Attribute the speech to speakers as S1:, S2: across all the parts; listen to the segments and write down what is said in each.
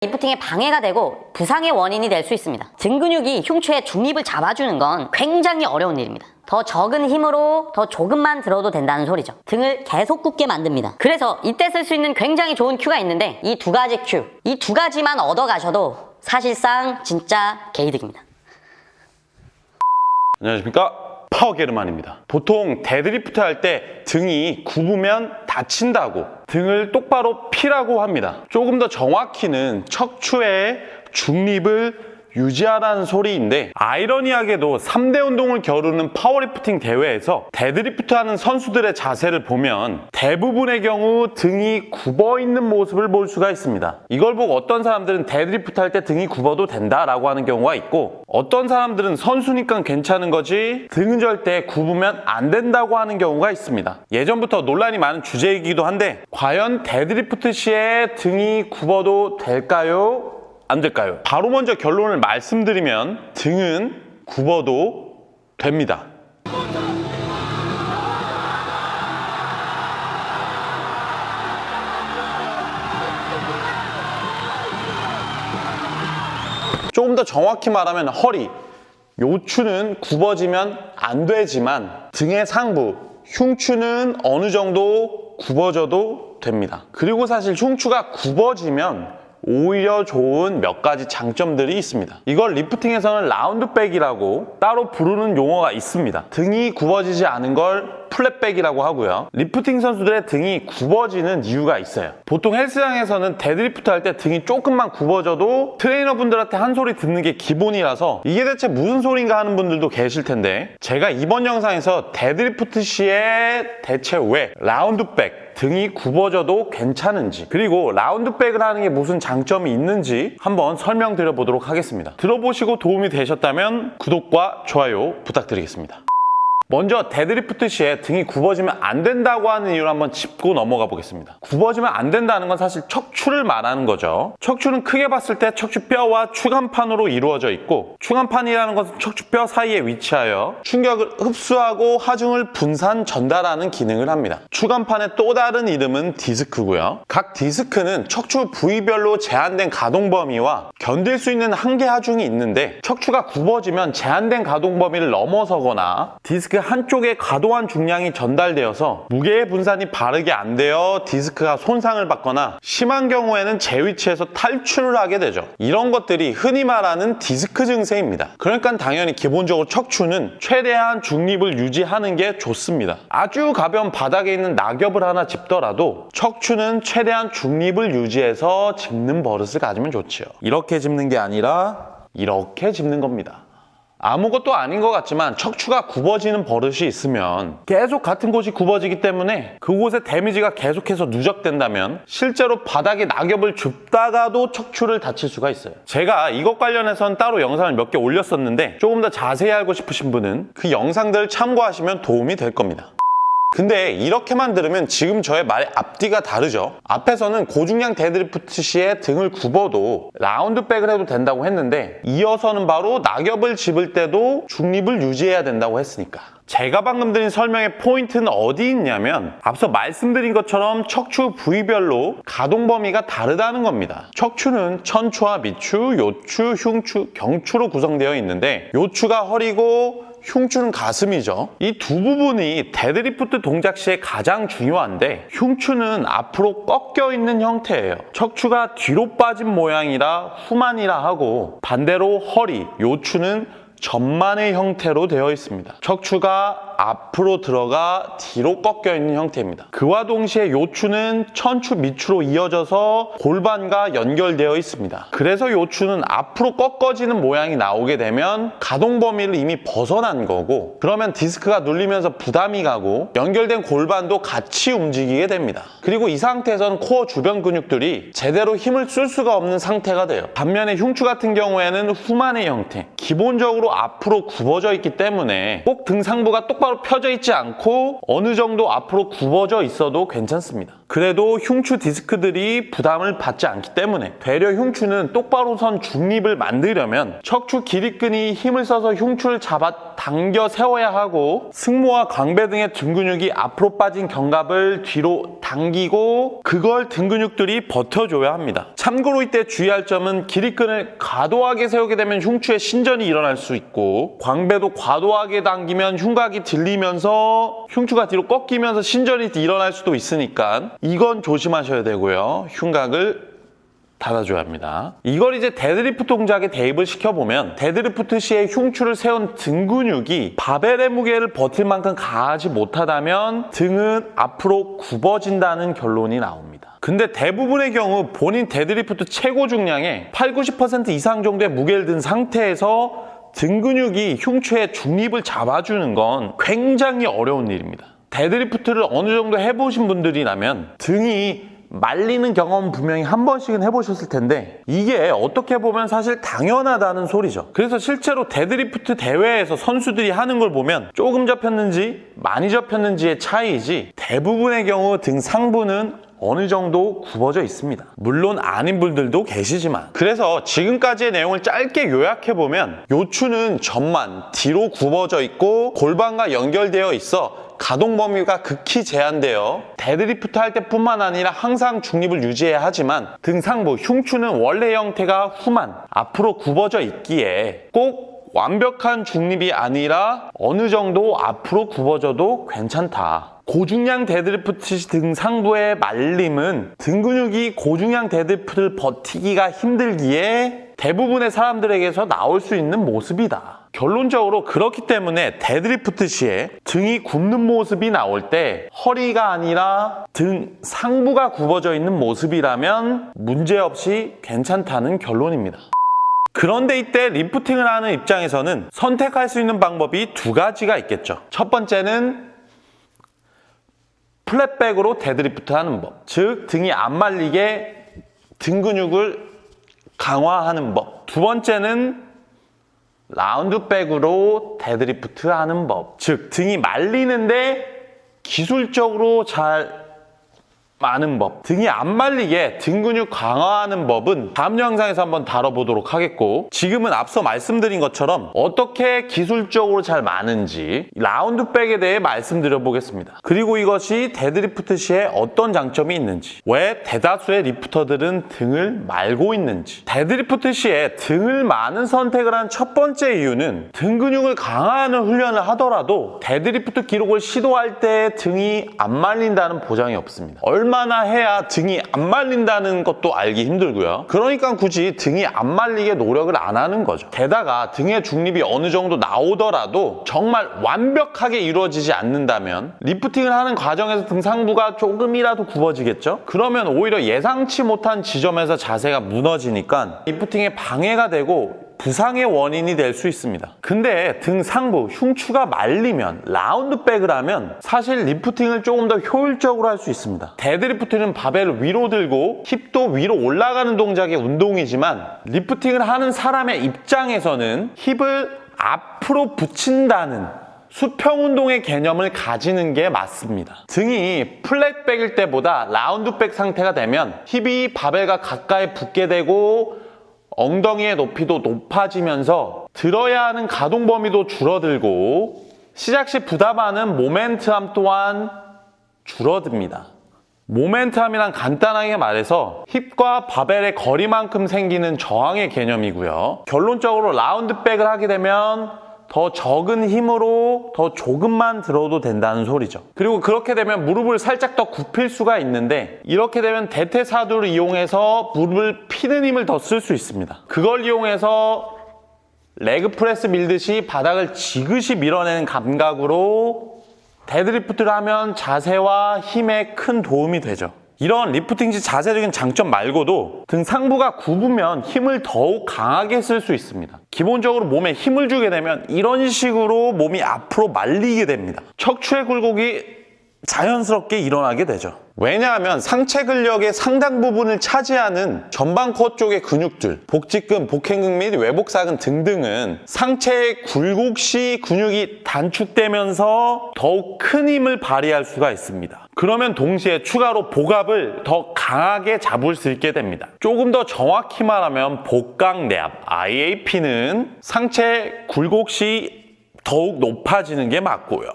S1: 리프팅에 방해가 되고 부상의 원인이 될 수 있습니다. 등 근육이 흉추의 중립을 잡아주는 건 굉장히 어려운 일입니다. 더 적은 힘으로 더 조금만 들어도 된다는 소리죠. 등을 계속 굳게 만듭니다. 그래서 이때 쓸 수 있는 굉장히 좋은 큐가 있는데 이 두 가지 큐, 이 두 가지만 얻어가셔도 사실상 진짜 개이득입니다.
S2: 안녕하십니까, 파워게르만입니다. 보통 데드리프트 할 때 등이 굽으면 다친다고, 등을 똑바로 피라고 합니다. 조금 더 정확히는 척추의 중립을 유지하라는 소리인데, 아이러니하게도 3대 운동을 겨루는 파워리프팅 대회에서 데드리프트 하는 선수들의 자세를 보면 대부분의 경우 등이 굽어 있는 모습을 볼 수가 있습니다. 이걸 보고 어떤 사람들은 데드리프트 할 때 등이 굽어도 된다라고 하는 경우가 있고, 어떤 사람들은 선수니까 괜찮은 거지 등은 절대 굽으면 안 된다고 하는 경우가 있습니다. 예전부터 논란이 많은 주제이기도 한데, 과연 데드리프트 시에 등이 굽어도 될까요? 안 될까요? 바로 먼저 결론을 말씀드리면 등은 굽어도 됩니다. 조금 더 정확히 말하면 허리, 요추는 굽어지면 안 되지만 등의 상부, 흉추는 어느 정도 굽어져도 됩니다. 그리고 사실 흉추가 굽어지면 오히려 좋은 몇 가지 장점들이 있습니다. 이걸 리프팅에서는 라운드백이라고 따로 부르는 용어가 있습니다. 등이 굽어지지 않은 걸 플랫백이라고 하고요. 리프팅 선수들의 등이 굽어지는 이유가 있어요. 보통 헬스장에서는 데드리프트 할 때 등이 조금만 굽어져도 트레이너분들한테 한 소리 듣는 게 기본이라서 이게 대체 무슨 소린가 하는 분들도 계실 텐데, 제가 이번 영상에서 데드리프트 시에 대체 왜 라운드백, 등이 굽어져도 괜찮은지, 그리고 라운드백을 하는 게 무슨 장점이 있는지 한번 설명드려 보도록 하겠습니다. 들어보시고 도움이 되셨다면 구독과 좋아요 부탁드리겠습니다. 먼저 데드리프트 시에 등이 굽어지면 안 된다고 하는 이유를 한번 짚고 넘어가 보겠습니다. 굽어지면 안 된다는 건 사실 척추를 말하는 거죠. 척추는 크게 봤을 때 척추뼈와 추간판으로 이루어져 있고, 추간판이라는 것은 척추뼈 사이에 위치하여 충격을 흡수하고 하중을 분산 전달하는 기능을 합니다. 추간판의 또 다른 이름은 디스크고요. 각 디스크는 척추 부위별로 제한된 가동 범위와 견딜 수 있는 한계 하중이 있는데, 척추가 굽어지면 제한된 가동 범위를 넘어서거나 디스크 한쪽에 과도한 중량이 전달되어서 무게의 분산이 바르게 안 되어 디스크가 손상을 받거나 심한 경우에는 제 위치에서 탈출을 하게 되죠. 이런 것들이 흔히 말하는 디스크 증세입니다. 그러니까 당연히 기본적으로 척추는 최대한 중립을 유지하는 게 좋습니다. 아주 가벼운 바닥에 있는 낙엽을 하나 짚더라도 척추는 최대한 중립을 유지해서 짚는 버릇을 가지면 좋지요. 이렇게 짚는 게 아니라 이렇게 짚는 겁니다. 아무것도 아닌 것 같지만 척추가 굽어지는 버릇이 있으면 계속 같은 곳이 굽어지기 때문에 그곳에 데미지가 계속해서 누적된다면 실제로 바닥에 낙엽을 줍다가도 척추를 다칠 수가 있어요. 제가 이것 관련해서는 따로 영상을 몇 개 올렸었는데, 조금 더 자세히 알고 싶으신 분은 그 영상들을 참고하시면 도움이 될 겁니다. 근데 이렇게만 들으면 지금 저의 말의 앞뒤가 다르죠. 앞에서는 고중량 데드리프트 시에 등을 굽어도 라운드백을 해도 된다고 했는데, 이어서는 바로 낙엽을 집을 때도 중립을 유지해야 된다고 했으니까. 제가 방금 드린 설명의 포인트는 어디 있냐면, 앞서 말씀드린 것처럼 척추 부위별로 가동 범위가 다르다는 겁니다. 척추는 천추와 미추, 요추, 흉추, 경추로 구성되어 있는데, 요추가 허리고 흉추는 가슴이죠. 이 두 부분이 데드리프트 동작 시에 가장 중요한데, 흉추는 앞으로 꺾여 있는 형태예요. 척추가 뒤로 빠진 모양이라 후만이라 하고, 반대로 허리, 요추는 전만의 형태로 되어 있습니다. 척추가 앞으로 들어가 뒤로 꺾여 있는 형태입니다. 그와 동시에 요추는 천추 미추로 이어져서 골반과 연결되어 있습니다. 그래서 요추는 앞으로 꺾어지는 모양이 나오게 되면 가동 범위를 이미 벗어난 거고, 그러면 디스크가 눌리면서 부담이 가고 연결된 골반도 같이 움직이게 됩니다. 그리고 이 상태에서는 코어 주변 근육들이 제대로 힘을 쓸 수가 없는 상태가 돼요. 반면에 흉추 같은 경우에는 후만의 형태, 기본적으로 앞으로 굽어져 있기 때문에 꼭 등 상부가 똑바로 펴져 있지 않고 어느 정도 앞으로 굽어져 있어도 괜찮습니다. 그래도 흉추 디스크들이 부담을 받지 않기 때문에 되려 흉추는 똑바로 선 중립을 만들려면 척추 기립근이 힘을 써서 흉추를 잡아 당겨 세워야 하고 승모와 광배 등의 등 근육이 앞으로 빠진 견갑을 뒤로 당기고 그걸 등 근육들이 버텨줘야 합니다. 참고로 이때 주의할 점은 기립근을 과도하게 세우게 되면 흉추에 신전이 일어날 수 있고 광배도 과도하게 당기면 흉곽이 들리면서 흉추가 뒤로 꺾이면서 신전이 일어날 수도 있으니까 이건 조심하셔야 되고요. 흉곽을 닫아줘야 합니다. 이걸 이제 데드리프트 동작에 대입을 시켜보면 데드리프트 시에 흉추를 세운 등 근육이 바벨의 무게를 버틸 만큼 강하지 못하다면 등은 앞으로 굽어진다는 결론이 나옵니다. 근데 대부분의 경우 본인 데드리프트 최고 중량의 80-90% 이상 정도의 무게를 든 상태에서 등 근육이 흉추의 중립을 잡아주는 건 굉장히 어려운 일입니다. 데드리프트를 어느 정도 해보신 분들이라면 등이 말리는 경험은 분명히 한 번씩은 해보셨을 텐데 이게 어떻게 보면 사실 당연하다는 소리죠. 그래서 실제로 데드리프트 대회에서 선수들이 하는 걸 보면 조금 접혔는지 많이 접혔는지의 차이이지 대부분의 경우 등 상부는 어느 정도 굽어져 있습니다. 물론 아닌 분들도 계시지만 그래서 지금까지의 내용을 짧게 요약해보면 요추는 전만 뒤로 굽어져 있고 골반과 연결되어 있어 가동 범위가 극히 제한되어 데드리프트 할 때뿐만 아니라 항상 중립을 유지해야 하지만 등 상부 흉추는 원래 형태가 후만 앞으로 굽어져 있기에 꼭 완벽한 중립이 아니라 어느 정도 앞으로 굽어져도 괜찮다. 고중량 데드리프트 시 등 상부의 말림은 등 근육이 고중량 데드리프트를 버티기가 힘들기에 대부분의 사람들에게서 나올 수 있는 모습이다. 결론적으로 그렇기 때문에 데드리프트 시에 등이 굽는 모습이 나올 때 허리가 아니라 등 상부가 굽어져 있는 모습이라면 문제없이 괜찮다는 결론입니다. 그런데 이때 리프팅을 하는 입장에서는 선택할 수 있는 방법이 두 가지가 있겠죠. 첫 번째는 플랫백으로 데드리프트 하는 법, 즉 등이 안 말리게 등 근육을 강화하는 법. 두 번째는 라운드백으로 데드리프트 하는 법, 즉 등이 말리는데 기술적으로 잘 많은 법. 등이 안 말리게 등 근육 강화하는 법은 다음 영상에서 한번 다뤄보도록 하겠고 지금은 앞서 말씀드린 것처럼 어떻게 기술적으로 잘 많은지 라운드백에 대해 말씀드려 보겠습니다. 그리고 이것이 데드리프트 시에 어떤 장점이 있는지, 왜 대다수의 리프터들은 등을 말고 있는지. 데드리프트 시에 등을 많은 선택을 한 첫 번째 이유는 등 근육을 강화하는 훈련을 하더라도 데드리프트 기록을 시도할 때 등이 안 말린다는 보장이 없습니다. 얼마나 해야 등이 안 말린다는 것도 알기 힘들고요. 그러니까 굳이 등이 안 말리게 노력을 안 하는 거죠. 게다가 등의 중립이 어느 정도 나오더라도 정말 완벽하게 이루어지지 않는다면 리프팅을 하는 과정에서 등 상부가 조금이라도 굽어지겠죠? 그러면 오히려 예상치 못한 지점에서 자세가 무너지니까 리프팅에 방해가 되고 부상의 원인이 될 수 있습니다. 근데 등 상부, 흉추가 말리면 라운드백을 하면 사실 리프팅을 조금 더 효율적으로 할 수 있습니다. 데드리프트는 바벨을 위로 들고 힙도 위로 올라가는 동작의 운동이지만 리프팅을 하는 사람의 입장에서는 힙을 앞으로 붙인다는 수평 운동의 개념을 가지는 게 맞습니다. 등이 플랫백일 때보다 라운드백 상태가 되면 힙이 바벨과 가까이 붙게 되고 엉덩이의 높이도 높아지면서 들어야 하는 가동 범위도 줄어들고 시작 시 부담하는 모멘트함 또한 줄어듭니다. 모멘트함이란 간단하게 말해서 힙과 바벨의 거리만큼 생기는 저항의 개념이고요. 결론적으로 라운드백을 하게 되면 더 적은 힘으로 더 조금만 들어도 된다는 소리죠. 그리고 그렇게 되면 무릎을 살짝 더 굽힐 수가 있는데 이렇게 되면 대퇴사두를 이용해서 무릎을 피는 힘을 더 쓸 수 있습니다. 그걸 이용해서 레그 프레스 밀듯이 바닥을 지그시 밀어내는 감각으로 데드리프트를 하면 자세와 힘에 큰 도움이 되죠. 이런 리프팅 시 자세적인 장점 말고도 등 상부가 굽으면 힘을 더욱 강하게 쓸 수 있습니다. 기본적으로 몸에 힘을 주게 되면 이런 식으로 몸이 앞으로 말리게 됩니다. 척추의 굴곡이 자연스럽게 일어나게 되죠. 왜냐하면 상체 근력의 상당 부분을 차지하는 전방코어 쪽의 근육들, 복직근, 복행근 및 외복사근 등등은 상체의 굴곡 시 근육이 단축되면서 더욱 큰 힘을 발휘할 수가 있습니다. 그러면 동시에 추가로 복압을 더 강하게 잡을 수 있게 됩니다. 조금 더 정확히 말하면 복강내압, IAP는 상체 굴곡 시 더욱 높아지는 게 맞고요.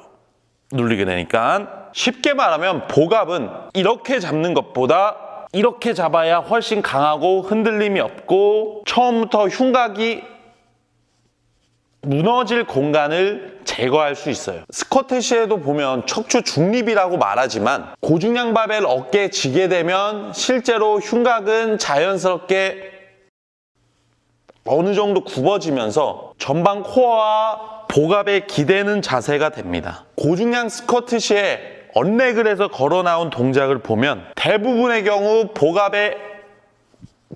S2: 눌리게 되니까 쉽게 말하면 복압은 이렇게 잡는 것보다 이렇게 잡아야 훨씬 강하고 흔들림이 없고 처음부터 흉곽이 무너질 공간을 제거할 수 있어요. 스쿼트 시에도 보면 척추 중립이라고 말하지만 고중량 바벨 어깨에 지게 되면 실제로 흉곽은 자연스럽게 어느 정도 굽어지면서 전방 코어와 복압에 기대는 자세가 됩니다. 고중량 스쿼트 시에 언렉을 해서 걸어 나온 동작을 보면 대부분의 경우 복압에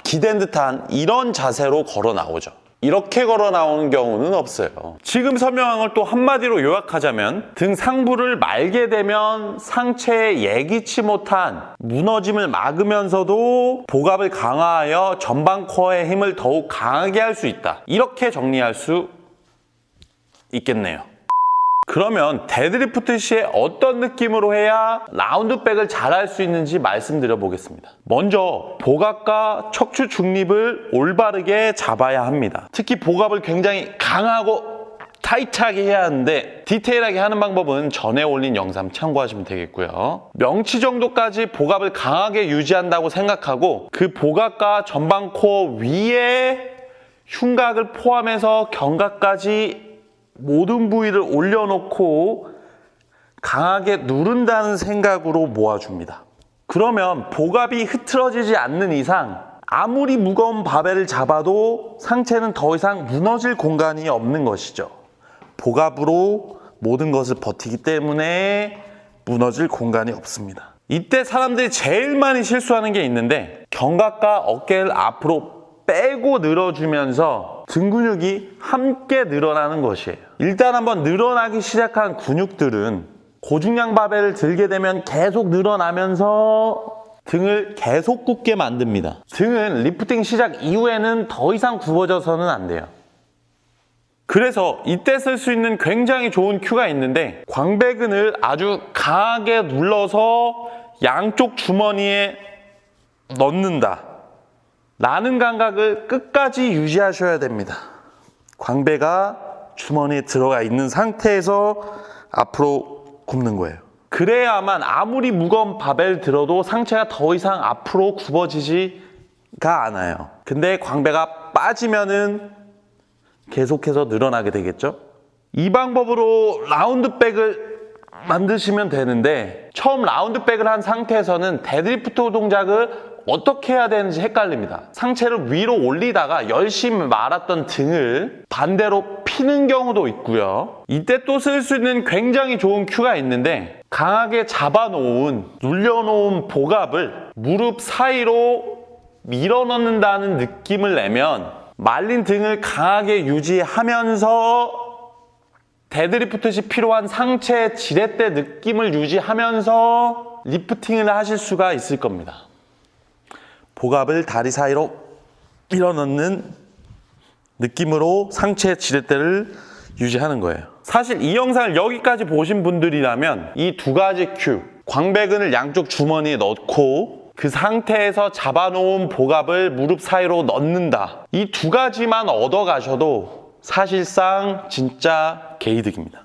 S2: 기댄 듯한 이런 자세로 걸어 나오죠. 이렇게 걸어 나오는 경우는 없어요. 지금 설명한 걸 또 한마디로 요약하자면 등 상부를 말게 되면 상체에 예기치 못한 무너짐을 막으면서도 복압을 강화하여 전방 코어의 힘을 더욱 강하게 할 수 있다. 이렇게 정리할 수 있겠네요. 그러면 데드리프트 시에 어떤 느낌으로 해야 라운드백을 잘 할 수 있는지 말씀드려 보겠습니다. 먼저 복압과 척추 중립을 올바르게 잡아야 합니다. 특히 복압을 굉장히 강하고 타이트하게 해야 하는데 디테일하게 하는 방법은 전에 올린 영상 참고하시면 되겠고요. 명치 정도까지 복압을 강하게 유지한다고 생각하고 그 복압과 전방 코어 위에 흉곽을 포함해서 견갑까지 모든 부위를 올려놓고 강하게 누른다는 생각으로 모아줍니다. 그러면 복압이 흐트러지지 않는 이상 아무리 무거운 바벨을 잡아도 상체는 더 이상 무너질 공간이 없는 것이죠. 복압으로 모든 것을 버티기 때문에 무너질 공간이 없습니다. 이때 사람들이 제일 많이 실수하는 게 있는데 견갑과 어깨를 앞으로 빼고 늘어주면서 등 근육이 함께 늘어나는 것이에요. 일단 한번 늘어나기 시작한 근육들은 고중량 바벨을 들게 되면 계속 늘어나면서 등을 계속 굽게 만듭니다. 등은 리프팅 시작 이후에는 더 이상 굽어져서는 안 돼요. 그래서 이때 쓸 수 있는 굉장히 좋은 큐가 있는데 광배근을 아주 강하게 눌러서 양쪽 주머니에 넣는다 라는 감각을 끝까지 유지하셔야 됩니다. 광배가 주머니에 들어가 있는 상태에서 앞으로 굽는 거예요. 그래야만 아무리 무거운 바벨 들어도 상체가 더 이상 앞으로 굽어지지가 않아요. 근데 광배가 빠지면은 계속해서 늘어나게 되겠죠? 이 방법으로 라운드백을 만드시면 되는데 처음 라운드백을 한 상태에서는 데드리프트 동작을 어떻게 해야 되는지 헷갈립니다. 상체를 위로 올리다가 열심히 말았던 등을 반대로 피는 경우도 있고요. 이때 또 쓸 수 있는 굉장히 좋은 큐가 있는데 강하게 잡아놓은 눌려놓은 복압을 무릎 사이로 밀어넣는다는 느낌을 내면 말린 등을 강하게 유지하면서 데드리프트 시 필요한 상체 지렛대 느낌을 유지하면서 리프팅을 하실 수가 있을 겁니다. 복압을 다리 사이로 밀어넣는 느낌으로 상체 지렛대를 유지하는 거예요. 사실 이 영상을 여기까지 보신 분들이라면 이 두 가지 큐, 광배근을 양쪽 주머니에 넣고 그 상태에서 잡아놓은 복압을 무릎 사이로 넣는다. 이 두 가지만 얻어가셔도 사실상 진짜 개이득입니다.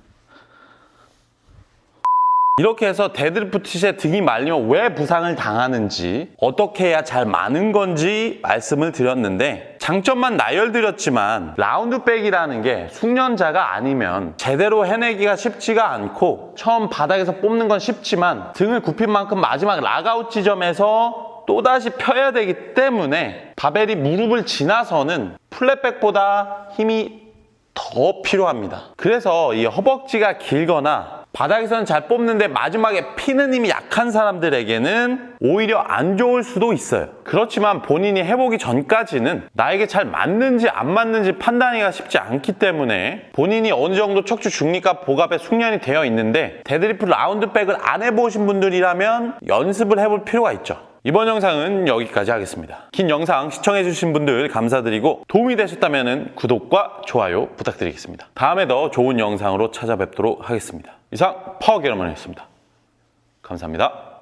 S2: 이렇게 해서 데드리프트 시에 등이 말리면 왜 부상을 당하는지 어떻게 해야 잘 마는 건지 말씀을 드렸는데 장점만 나열드렸지만 라운드백이라는 게 숙련자가 아니면 제대로 해내기가 쉽지가 않고 처음 바닥에서 뽑는 건 쉽지만 등을 굽힌 만큼 마지막 락아웃 지점에서 또다시 펴야 되기 때문에 바벨이 무릎을 지나서는 플랫백보다 힘이 더 필요합니다. 그래서 이 허벅지가 길거나 바닥에서는 잘 뽑는데 마지막에 피는 힘이 약한 사람들에게는 오히려 안 좋을 수도 있어요. 그렇지만 본인이 해보기 전까지는 나에게 잘 맞는지 안 맞는지 판단하기가 쉽지 않기 때문에 본인이 어느 정도 척추 중립과 복압에 숙련이 되어 있는데 데드리프트 라운드백을 안 해보신 분들이라면 연습을 해볼 필요가 있죠. 이번 영상은 여기까지 하겠습니다. 긴 영상 시청해주신 분들 감사드리고 도움이 되셨다면 구독과 좋아요 부탁드리겠습니다. 다음에 더 좋은 영상으로 찾아뵙도록 하겠습니다. 이상 파워게러먼이었습니다. 감사합니다.